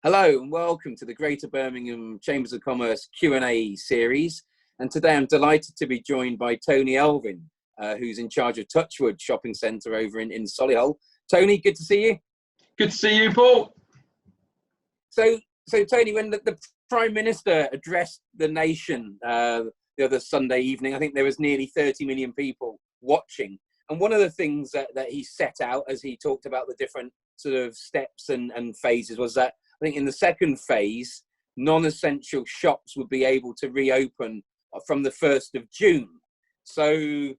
Hello and welcome to the Greater Birmingham Chambers of Commerce Q&A series. And today I'm delighted to be joined by Tony Elvin, who's in charge of Touchwood shopping centre over in Solihull. Tony, good to see you. Good to see you, Paul. So Tony, when the Prime Minister addressed the nation the other Sunday evening, I think there was nearly 30 million people watching. And one of the things that he set out as he talked about the different sort of steps and phases was that I think in the second phase, non-essential shops would be able to reopen from the 1st of June. So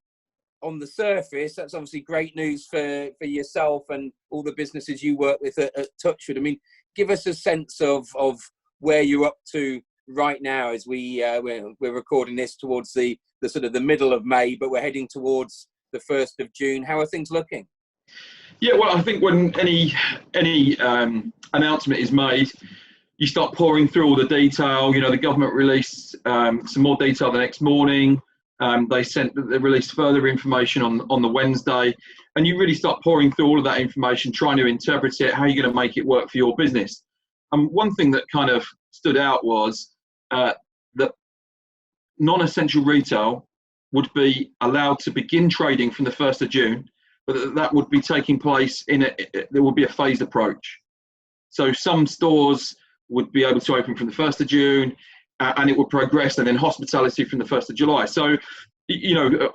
on the surface, that's obviously great news for yourself and all the businesses you work with at Touchwood. I mean, give us a sense of where you're up to right now as we're recording this towards the sort of the middle of May, but we're heading towards the 1st of June. How are things looking? Yeah, well, I think when any announcement is made, you start pouring through all the detail. You know, the government released some more detail the next morning. They released further information on the Wednesday, and you really start pouring through all of that information, trying to interpret it, how you're going to make it work for your business. And one thing that kind of stood out was that non-essential retail would be allowed to begin trading from the 1st of June, but that would be taking place there would be a phased approach. So some stores would be able to open from the 1st of June and it would progress, and then hospitality from the 1st of July. So, you know,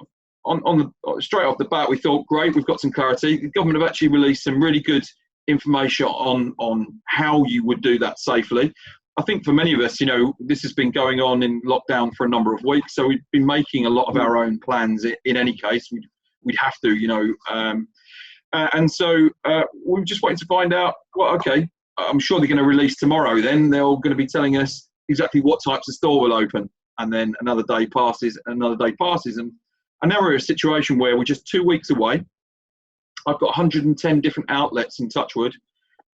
straight off the bat, we thought, great, we've got some clarity. The government have actually released some really good information on how you would do that safely. I think for many of us, you know, this has been going on in lockdown for a number of weeks. So we've been making a lot of our own plans in any case. We'd have to, you know. And so we're just waiting to find out, well, okay, I'm sure they're going to release tomorrow then. They're all going to be telling us exactly what types of store will open. And then another day passes, And now we're in a situation where we're just 2 weeks away. I've got 110 different outlets in Touchwood,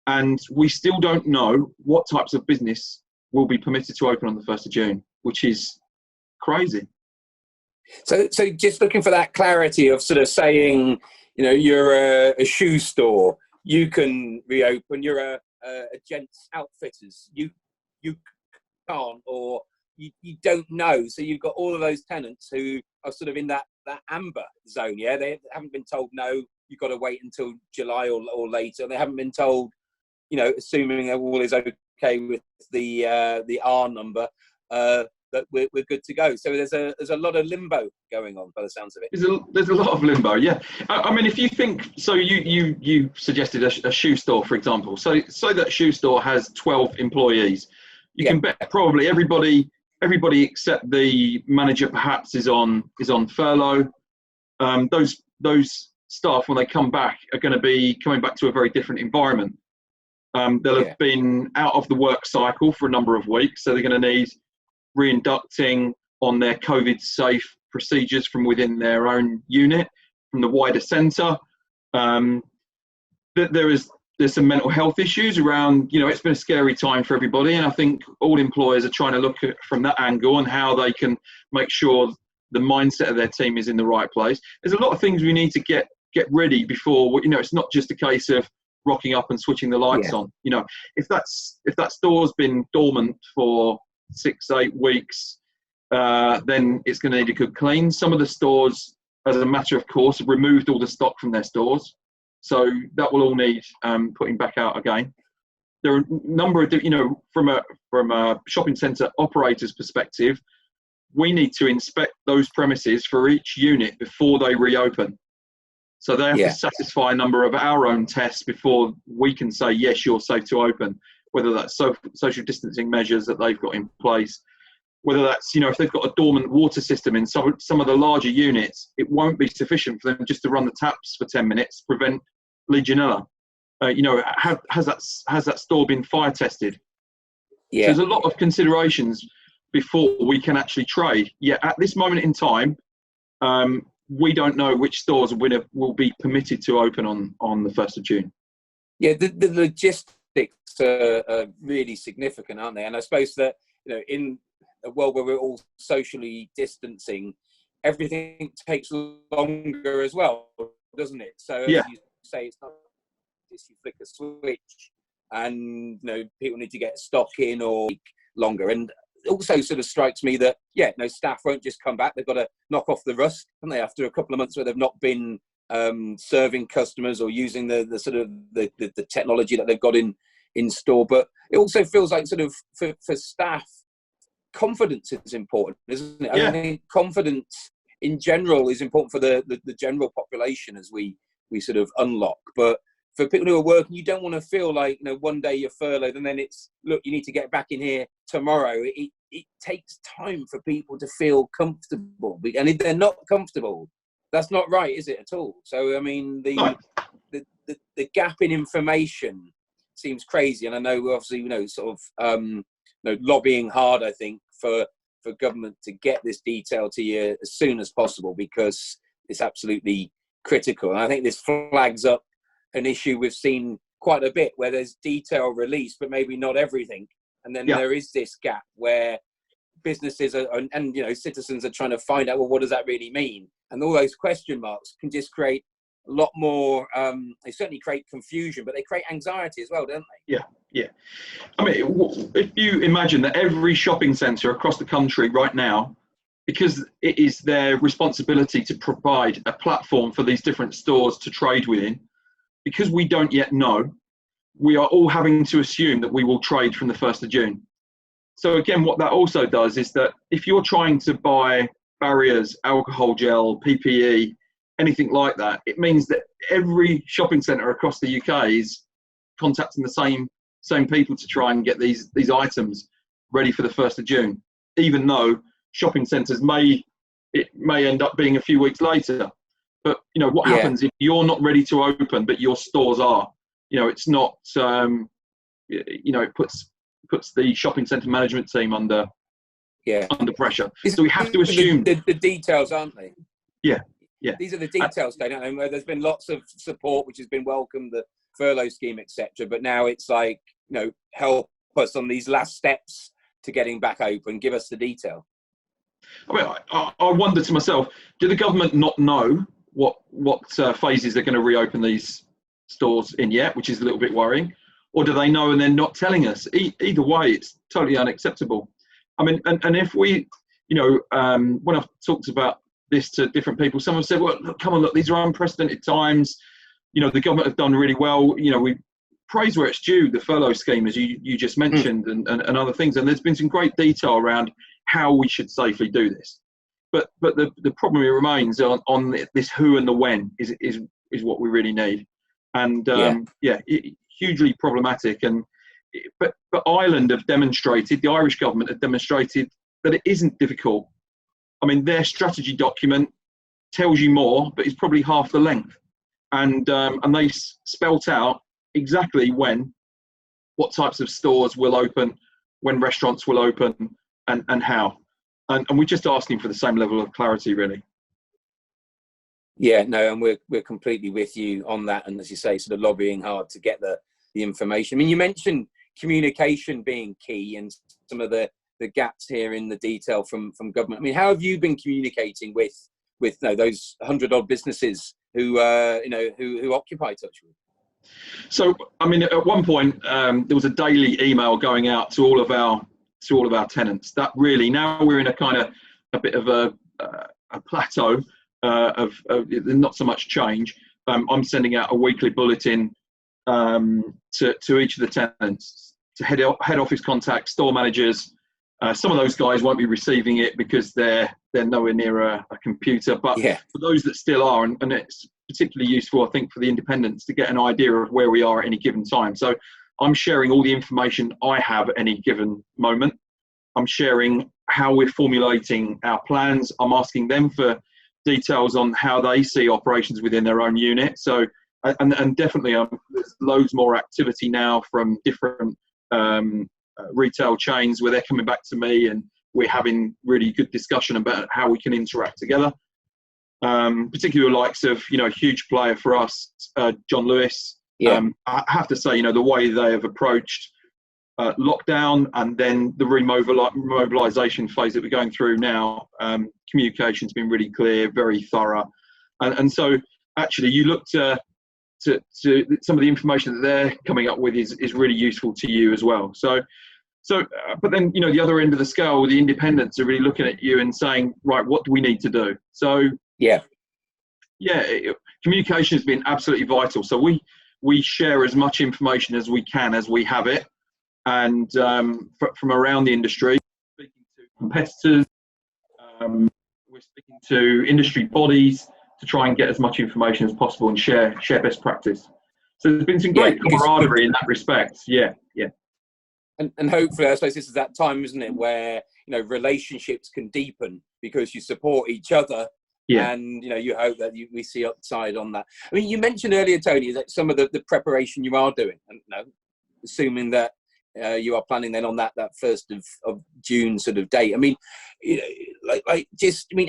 and we still don't know what types of business will be permitted to open on the 1st of June, which is crazy. So just looking for that clarity of sort of saying, you know, you're a shoe store, you can reopen. You're a gents outfitters, you can't, or you don't know. So you've got all of those tenants who are sort of in that amber zone. Yeah, they haven't been told no, you've got to wait until July or later. They haven't been told, you know, assuming all is okay with the R number, that we're good to go. So there's a lot of limbo going on by the sounds of it. There's a lot of limbo, yeah. I mean, if you think, so you suggested a shoe store, for example. So that shoe store has 12 employees. You can bet probably everybody except the manager perhaps is on furlough. Those staff, when they come back, are going to be coming back to a very different environment. They'll have been out of the work cycle for a number of weeks, so they're going to need reinducting on their COVID-safe procedures from within their own unit, from the wider centre. There's some mental health issues around, you know, it's been a scary time for everybody, and I think all employers are trying to look at from that angle and how they can make sure the mindset of their team is in the right place. There's a lot of things we need to get ready before, you know, it's not just a case of rocking up and switching the lights on. You know, if that store's been dormant for 6-8 weeks, then it's going to need a good clean. Some of the stores, as a matter of course, have removed all the stock from their stores, so that will all need putting back out again. There are a number of, you know, from a shopping centre operator's perspective, we need to inspect those premises for each unit before they reopen. So they have to satisfy a number of our own tests before we can say, yes, you're safe to open, whether that's social distancing measures that they've got in place, whether that's, you know, if they've got a dormant water system in some of the larger units, it won't be sufficient for them just to run the taps for 10 minutes to prevent Legionella. You know, has that store been fire tested? So there's a lot of considerations before we can actually trade. Yeah, at this moment in time, we don't know which stores will be permitted to open on the 1st of June. Yeah, the logistics are really significant, aren't they? And I suppose that, you know, in a world where we're all socially distancing, everything takes longer as well, doesn't it? So as you say, it's not just you flick a switch and people need to get stock in or longer. And it also sort of strikes me that staff won't just come back. They've got to knock off the rust, and they after a couple of months where they've not been serving customers or using the sort of the technology that they've got in store. But it also feels like sort of for staff, confidence is important, isn't it? Yeah. I think confidence in general is important for the general population as we sort of unlock. But for people who are working, you don't want to feel like one day you're furloughed and then it's, look, you need to get back in here tomorrow. It takes time for people to feel comfortable, and if they're not comfortable, that's not right, is it at all? So I mean, the gap in information seems crazy, and I know we're obviously sort of lobbying hard, I think, for government to get this detail to you as soon as possible, because it's absolutely critical. And I think this flags up an issue we've seen quite a bit, where there's detail released, but maybe not everything. And then there is this gap where businesses and citizens are trying to find out, well, what does that really mean? And all those question marks can just create a lot more, they certainly create confusion, but they create anxiety as well, don't they? Yeah. I mean, if you imagine that every shopping centre across the country right now, because it is their responsibility to provide a platform for these different stores to trade within, because we don't yet know, we are all having to assume that we will trade from the 1st of June. So again, what that also does is that if you're trying to buy barriers, alcohol gel, PPE, anything like that, it means that every shopping centre across the UK is contacting the same people to try and get these items ready for the 1st of June, even though shopping centres may end up being a few weeks later. But what happens if you're not ready to open, but your stores are? It's not. It puts the shopping centre management team under pressure. So we have to assume the details, aren't they? Yeah. These are the details, they don't know. Where there's been lots of support, which has been welcomed, the furlough scheme, etc. But now it's like, help us on these last steps to getting back open. Give us the detail. I mean, I wonder to myself, do the government not know what phases they're going to reopen these stores in yet, which is a little bit worrying, or do they know and they're not telling us? Either way, it's totally unacceptable. I mean, and if we, when I've talked about this to different people, someone said, well, look, come on, look, these are unprecedented times. The government have done really well. We praise where it's due, the furlough scheme, as you just mentioned, and other things. And there's been some great detail around how we should safely do this. But the problem remains on this who and the when is what we really need. And hugely problematic. But Ireland have demonstrated, the Irish government have demonstrated that it isn't difficult. I mean, their strategy document tells you more, but it's probably half the length. And they spelt out exactly what types of stores will open, when restaurants will open, and how. And we're just asking for the same level of clarity, really. Yeah, no, and we're completely with you on that. And as you say, sort of lobbying hard to get the information. I mean, you mentioned communication being key and some of the gaps here in the detail from government. I mean, how have you been communicating with those 100-odd businesses who occupy Touchwood? So, I mean, at one point there was a daily email going out to all of our tenants. That really, now we're in a bit of a plateau of not so much change. I'm sending out a weekly bulletin to each of the tenants, to head office contacts, store managers. Some of those guys won't be receiving it because they're nowhere near a computer. But for those that still are, and it's particularly useful, I think, for the independents to get an idea of where we are at any given time. So I'm sharing all the information I have at any given moment. I'm sharing how we're formulating our plans. I'm asking them for details on how they see operations within their own unit. So, and definitely there's loads more activity now from different retail chains where they're coming back to me and we're having really good discussion about how we can interact together. Particularly the likes of, a huge player for us, John Lewis. I have to say, the way they have approached lockdown and then the remobilisation phase that we're going through now, communication's been really clear, very thorough. And so actually you look to some of the information that they're coming up with is really useful to you as well. But then, the other end of the scale, the independents are really looking at you and saying, right, what do we need to do? So communication has been absolutely vital. So we share as much information as we can as we have it, and from around the industry, speaking to competitors, we're speaking to industry bodies to try and get as much information as possible and share best practice. So there's been some great camaraderie in that respect. And hopefully, I suppose this is that time, isn't it, where relationships can deepen because you support each other. And you hope that we see upside on that. I mean, you mentioned earlier, Tony, that some of the preparation you are doing, and assuming that you are planning then on that 1st of June sort of date. I mean,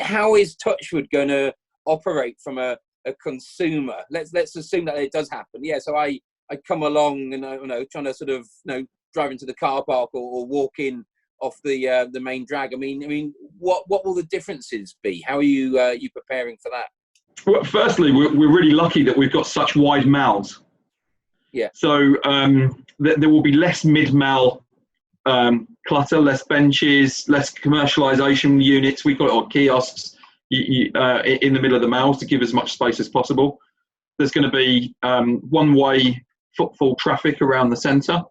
how is Touchwood going to operate from a consumer? Let's assume that it does happen. So I come along and trying to sort of drive into the car park or walk in off the main drag. I mean, what will the differences be? How are you preparing for that? Well, firstly, we're really lucky that we've got such wide malls. So there will be less mid-mal clutter, less benches, less commercialisation units. We've got our kiosks in the middle of the malls to give as much space as possible. There's going to be one-way footfall traffic around the centre.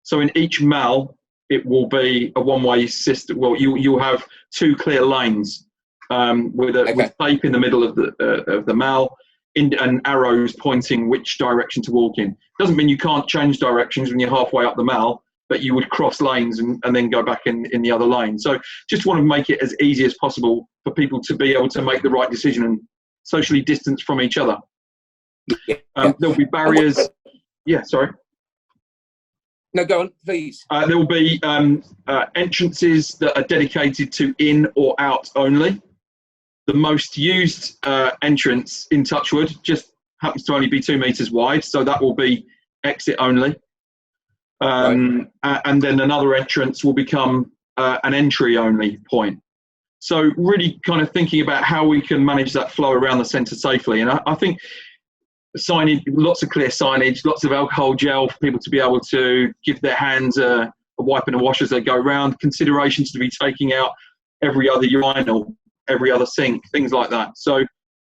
So in each mall, it will be a one-way system. Well, you'll have 2 clear lanes with tape in the middle of the mall and arrows pointing which direction to walk in. Doesn't mean you can't change directions when you're halfway up the mall, but you would cross lanes and then go back in the other lane. So just want to make it as easy as possible for people to be able to make the right decision and socially distance from each other. There'll be barriers. Sorry. No, go on, please. There will be entrances that are dedicated to in or out only. The most used entrance in Touchwood just happens to only be 2 metres wide, so that will be exit only. And then another entrance will become an entry only point. So really kind of thinking about how we can manage that flow around the centre safely. And I think signage, lots of clear signage, lots of alcohol gel for people to be able to give their hands a wipe and a wash as they go around, considerations to be taking out every other urinal, every other sink, things like that. So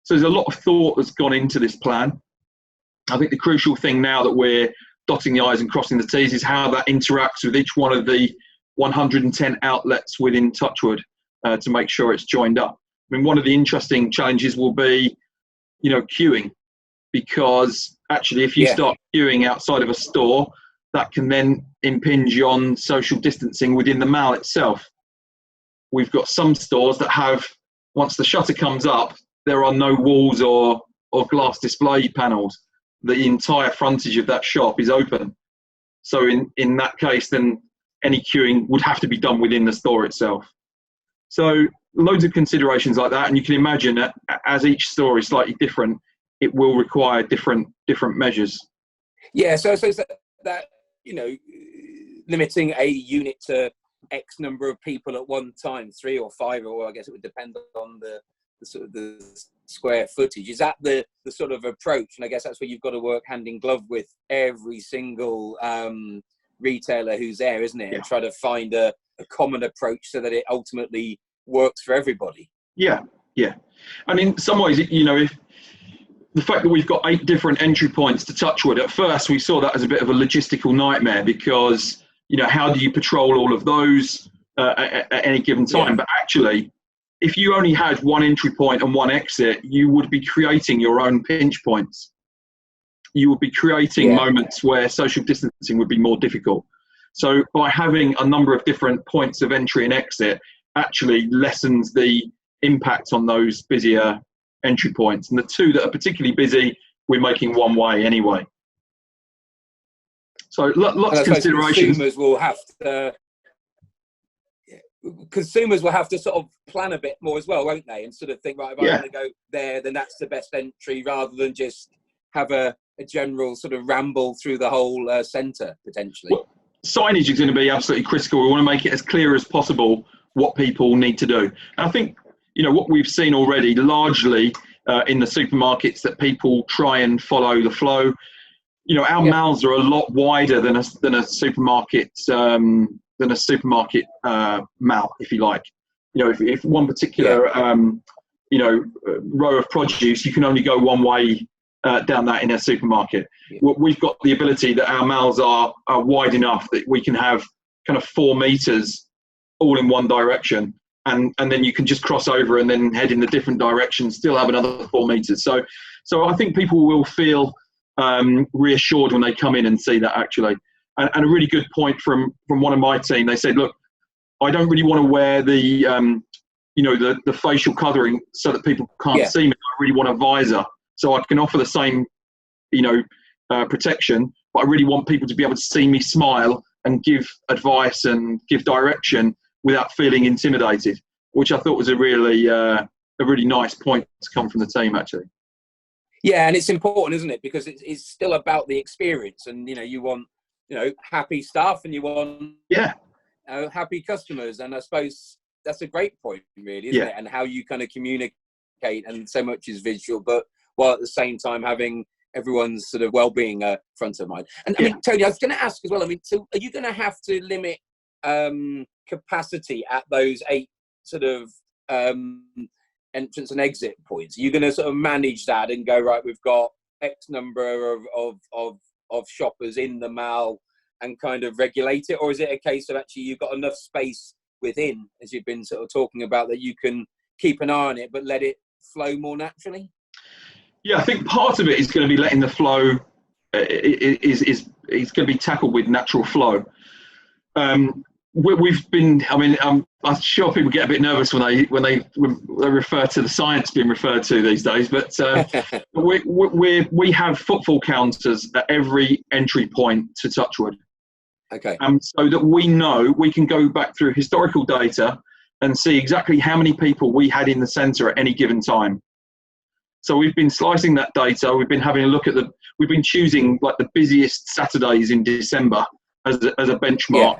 there's a lot of thought that's gone into this plan. I think the crucial thing now that we're dotting the I's and crossing the T's is how that interacts with each one of the 110 outlets within Touchwood to make sure it's joined up. I mean, one of the interesting challenges will be, queuing. Because actually, if you start queuing outside of a store, that can then impinge on social distancing within the mall itself. We've got some stores that have, once the shutter comes up, there are no walls or glass display panels. The entire frontage of that shop is open. So in that case, then any queuing would have to be done within the store itself. So loads of considerations like that. And you can imagine that as each store is slightly different, it will require different measures. So that limiting a unit to X number of people at one time, 3 or 5, or I guess it would depend on the sort of the square footage. Is that the sort of approach? And I guess that's where you've got to work hand in glove with every single retailer who's there, isn't it? And try to find a common approach so that it ultimately works for everybody. And in some ways, if the fact that we've got 8 different entry points to Touchwood, at first we saw that as a bit of a logistical nightmare because, how do you patrol all of those at any given time? But actually, if you only had 1 entry point and 1 exit, you would be creating your own pinch points. You would be creating moments where social distancing would be more difficult. So by having a number of different points of entry and exit actually lessens the impact on those busier entry points, and the 2 that are particularly busy, we're making one way anyway. So lots of considerations. Consumers will have to sort of plan a bit more as well, won't they? And sort of think, right, if I'm going to go there, then that's the best entry, rather than just have a general sort of ramble through the whole centre potentially. Well, signage is going to be absolutely critical. We want to make it as clear as possible what people need to do. And I think what we've seen already largely in the supermarkets that people try and follow the flow. You know, our mouths are a lot wider than a supermarket mouth, if you like. You know, if one particular row of produce, you can only go one way down that in a supermarket. We've got the ability that our mouths are wide enough that we can have kind of 4 meters all in one direction, and then you can just cross over and then head in a different direction, still have another 4 meters. So I think people will feel reassured when they come in and see that, actually. And a really good point from one of my team, they said, look, I don't really want to wear the facial covering so that people can't see me. I really want a visor so I can offer the same, protection, but I really want people to be able to see me smile and give advice and give direction without feeling intimidated, which I thought was a really nice point to come from the team, actually. Yeah, and it's important, isn't it? Because it's still about the experience, and you want happy staff, and you want happy customers, and I suppose that's a great point, really, isn't it? And how you kind of communicate, and so much is visual, but while at the same time having everyone's sort of well-being front of mind. And I mean, Tony, I was going to ask as well. I mean, so are you going to have to limit capacity at those 8 sort of entrance and exit points? Are you going to sort of manage that and go, right, we've got X number of shoppers in the mall and kind of regulate it? Or is it a case of actually you've got enough space within, as you've been sort of talking about, that you can keep an eye on it but let it flow more naturally? Yeah, I think part of it is going to be letting the flow is going to be tackled with natural flow. We've been, I mean, I'm sure people get a bit nervous when they refer to the science being referred to these days, but we have footfall counters at every entry point to Touchwood. Okay. So that we know, we can go back through historical data and see exactly how many people we had in the centre at any given time. So we've been slicing that data. We've been having a look at we've been choosing like the busiest Saturdays in December as a benchmark,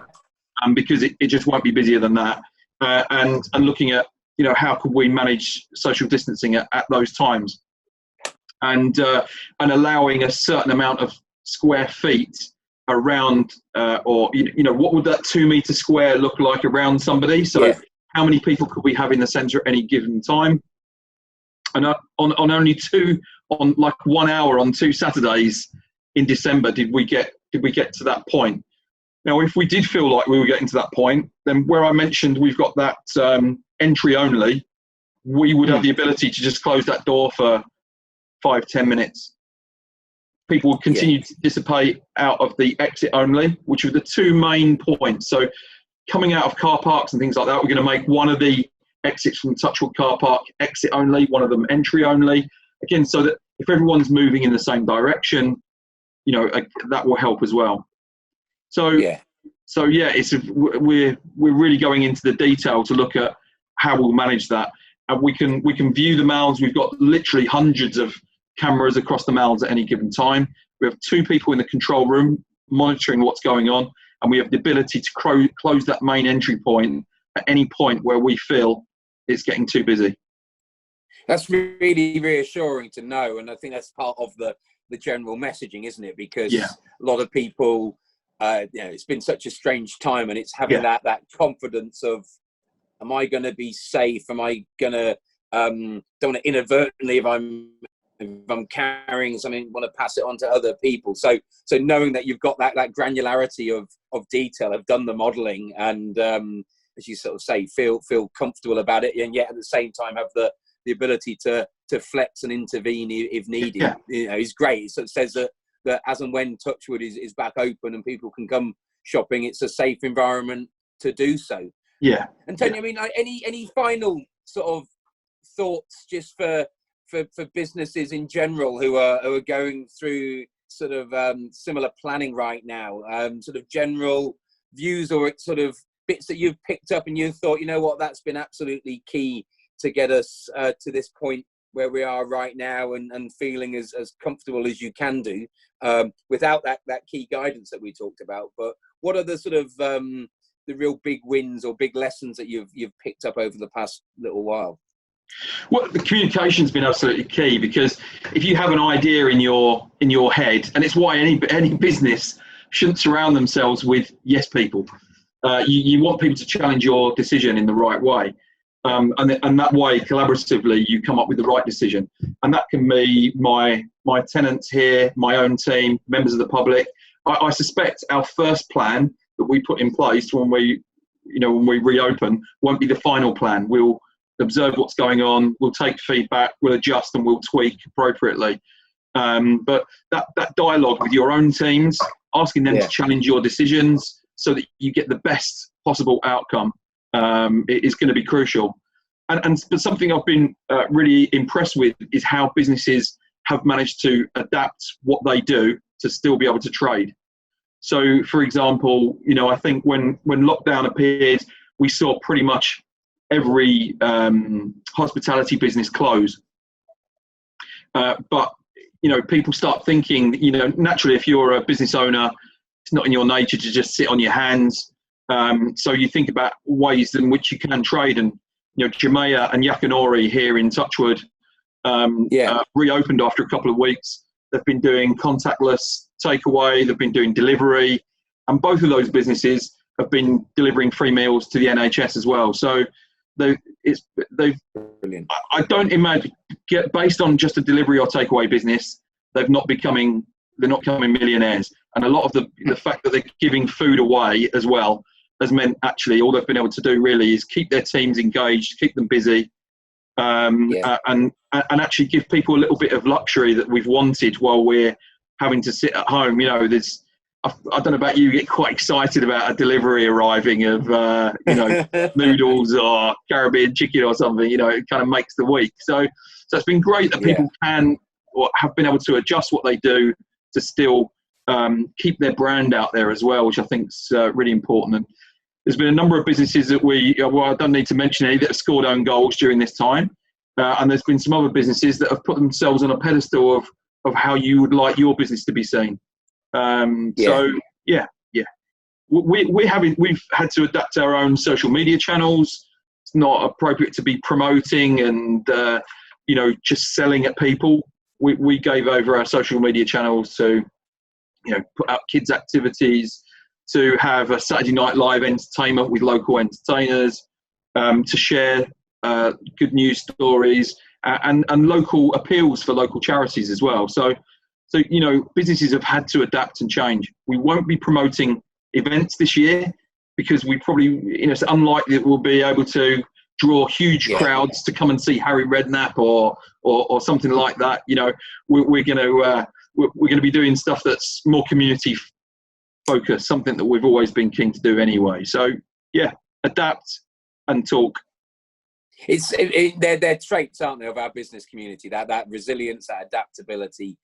because it just won't be busier than that. And looking at, how could we manage social distancing at those times, and allowing a certain amount of square feet around, or what would that 2 meter square look like around somebody? So how many people could we have in the centre at any given time? And on only 1 hour on 2 Saturdays in December did we get to that point. Now, if we did feel like we were getting to that point, then where I mentioned we've got that entry only, we would have the ability to just close that door for 5-10 minutes. People would continue to dissipate out of the exit only, which were the 2 main points. So coming out of car parks and things like that, we're going to make one of the exits from Touchwood car park exit only, one of them entry only. Again, so that if everyone's moving in the same direction, that will help as well. We're really going into the detail to look at how we'll manage that, and we can view the malls. We've got literally hundreds of cameras across the malls at any given time. We have 2 people in the control room monitoring what's going on, and we have the ability to close that main entry point at any point where we feel it's getting too busy. That's really reassuring to know, and I think that's part of the general messaging, isn't it? Because a lot of people, it's been such a strange time, and it's having that confidence of, am I going to be safe? Am I going to don't want to inadvertently, if I'm carrying something, want to pass it on to other people? So knowing that you've got that granularity of detail, have done the modelling, and as you sort of say, feel comfortable about it, and yet at the same time have the ability to flex and intervene if needed, is great. So it says that as and when Touchwood is back open and people can come shopping, it's a safe environment to do so. Yeah. And Tony, I mean, any final sort of thoughts just for businesses in general who are going through sort of similar planning right now, sort of general views or sort of bits that you've picked up and you thought, what, that's been absolutely key to get us to this point where we are right now, and feeling as comfortable as you can do without that key guidance that we talked about. But what are the sort of the real big wins or big lessons that you've picked up over the past little while? Well, the communication's been absolutely key, because if you have an idea in your head, and it's why any business shouldn't surround themselves with yes people. You want people to challenge your decision in the right way, and that way, collaboratively, you come up with the right decision. And that can be my tenants here, my own team, members of the public. I suspect our first plan that we put in place when we reopen won't be the final plan. We'll observe what's going on, we'll take feedback, we'll adjust, and we'll tweak appropriately. But that dialogue with your own teams, asking them to challenge your decisions so that you get the best possible outcome, is going to be crucial. But something I've been really impressed with is how businesses have managed to adapt what they do to still be able to trade. So, for example, I think when lockdown appeared, we saw pretty much every hospitality business close. But people start thinking, naturally, if you're a business owner, it's not in your nature to just sit on your hands. So you think about ways in which you can trade. And, Jamea and Yakanori here in Touchwood reopened after a couple of weeks. They've been doing contactless takeaway. They've been doing delivery. And both of those businesses have been delivering free meals to the NHS as well. So they've brilliant. I don't imagine, based on just a delivery or takeaway business, they're not becoming millionaires. And a lot of the fact that they're giving food away as well has meant actually all they've been able to do really is keep their teams engaged, keep them busy, and actually give people a little bit of luxury that we've wanted while we're having to sit at home. I don't know about you, get quite excited about a delivery arriving of, noodles or Caribbean chicken or something. It kind of makes the week. So it's been great that people can or have been able to adjust what they do to still keep their brand out there as well, which I think is really important. And there's been a number of businesses that I don't need to mention any, that have scored own goals during this time. And there's been some other businesses that have put themselves on a pedestal of how you would like your business to be seen. We've had to adapt our own social media channels. It's not appropriate to be promoting and just selling at people. We gave over our social media channels to put out kids activities, to have a Saturday night live entertainment with local entertainers, to share good news stories and local appeals for local charities as well. So businesses have had to adapt and change. We won't be promoting events this year because we probably, it's unlikely that we'll be able to draw huge crowds to come and see Harry Redknapp or something like that. We're going to be doing stuff that's more community focused, something that we've always been keen to do anyway. So adapt and talk. They're traits, aren't they, of our business community? That resilience, that adaptability.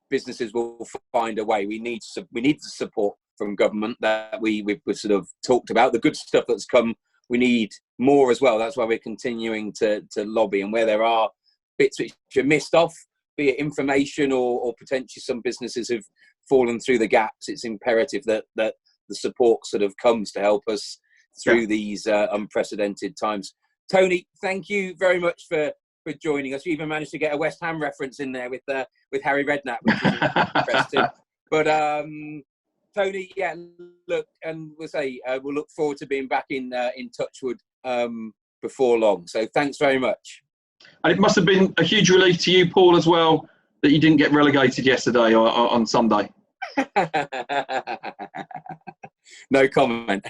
Businesses will find a way. We need the support from government that we've sort of talked about. The good stuff that's come, we need more as well. That's why we're continuing to lobby. And where there are bits which are missed off, be it information or potentially some businesses have fallen through the gaps, it's imperative that the support sort of comes to help us through these unprecedented times. Tony, thank you very much for joining us. You even managed to get a West Ham reference in there with Harry Redknapp, which is interesting. But Tony, look, and we'll look forward to being back in Touchwood before long. So thanks very much. And it must have been a huge relief to you, Paul, as well, that you didn't get relegated yesterday or on Sunday. No comment.